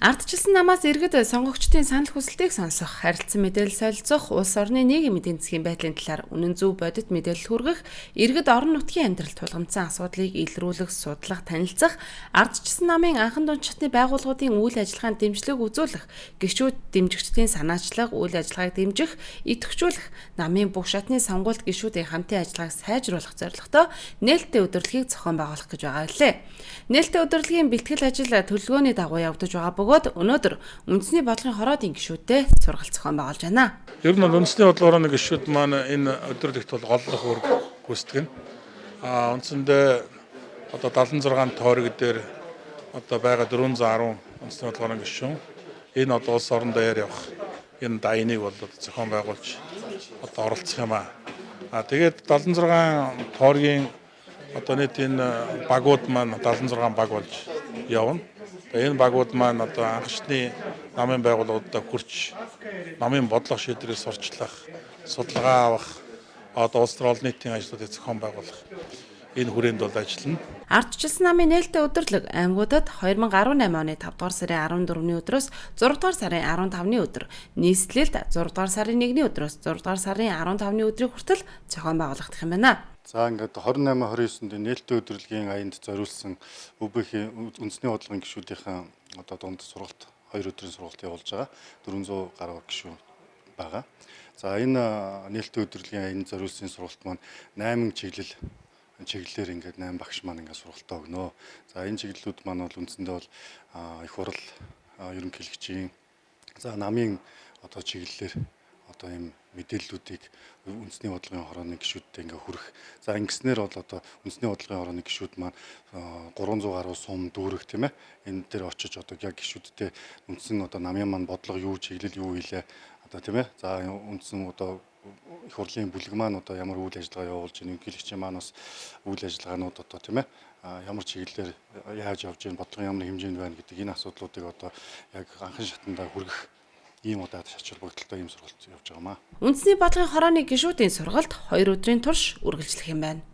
Ардчилсан намаас иргэд сонгогчдын санал хүсэлтийг сонсох, харилцан мэдээлэл солилцох, улс орны нийгмийн эдийн засгийн байдлын талаар үнэн зөв бодит мэдээлэл хүргэх, иргэд орон нутгийн амьдралд тулгамдсан асуудлыг илрүүлэх, судлах, танилцах, ардчилсан намын анхан дунджихтны байгууллагуудын үйл ажиллагаанд дэмжлэг үзүүлэх, гишүүд дэмжигчдийн санаачлах, үйл ажиллагааг дэмжих, идэвхжүүлэх, намын бүх шатны сонгуульд гишүүдийн хамтын ажиллагааг сайжруулах зорилготой нээлттэй удирдлагыг зохион байгуулах гэж байгаа лээ. Нээлттэй удирдлагын бэлтгэл ажил төлөвлөгөөний дагуу явагдаж байгаа бөгөөд өнөөдөр үндэсний бодлогын хороодын гишүүдтэй сургалт зохион байгуулж байна. Ер нь үндэсний бодлогын хороодын гишүүд маань энэ удирдлагт бол голлох үүрэг гүйцэтгэв. Үндсэндээ одоо 76 тойрог дээр одоо байгаа 410 үндэсний бодлогын гишүүн энэ одоо улс орон даяар явах энэ даяныг бол зохион байгуулж одоо оролцох юм аа. Тэгээд 76 тойргийн одоо нийт энэ багууд маань 76 баг болж явна. Энэ багууд маань одоо анхшны намын байгууллагуудад хүрч намын бодлого шийдвэрийг сурчлах, судалгаа авах, одоо улс төр олон нийтийн ажлуудыг зохион байгуулах энэ хүрээнд бол ажиллана. Ардчилсан намын нээлттэй удирдлага аймагуудад 2018 оны 5 дугаар сарын 14-ний өдрөөс 6 дугаар сарын 15-ны өдөр, нийслэлд 6 дугаар сарын 1-ний өдрөөс 6 дугаар сарын 15-ны өдрийг хүртэл зохион байгуулагдах юм байна. За ингээд 28-29-нд нээлттэй удирдлагын аянд зориулсан өвбөхийн үндэсний бодлогын гишүүдийн одоо дунд сургалт 2 өдрийн сургалт явуулж байгаа. 400 гаруй гишүүн байгаа. За энэ нээлттэй удирдлагын аянд зориулсан сургалт маань 8 чиглэлээр ингээд 8 багш маань ингээд сургалтаа өгнө. За энэ чиглэлүүд маань бол үндсэндээ бол их хурал, ерөнхийлөгчийн, за намын одоо чиглэлээр одоо ийм мэдээллүүдийг үндэсний бодлогын хорооны гишүүдтэй ингээ хүрэх. За ингэснээр бол одоо үндэсний бодлогын хорооны гишүүд маань 300 гаруй сум дүүрэх тийм ээ. Энэ дээр очиж одоо яг гишүүдтэй үндсэн одоо намын маань бодлого юу, чиглэл юу илээ одоо тийм ээ. За үндсэн одоо их хурлын бүлэг маань одоо ямар үйл ажиллагаа явуулж байна, ерөнхийлөгчийн маань бас үйл ажиллагаанууд одоо тийм ээ. Ямар чиглэлээр яаж явж байна, бодлогын ямар хэмжээнд байна гэдэг энэ асуудлуудыг одоо яг анхан шатандаа хүргэх ийм удаад шачил бүгдэлтэй ийм сургалт явж байгаамаа. Үндэсний бодлогын хорооны гишүүдийн сургалт 2 өдрийн турш үргэлжлэх юм байна.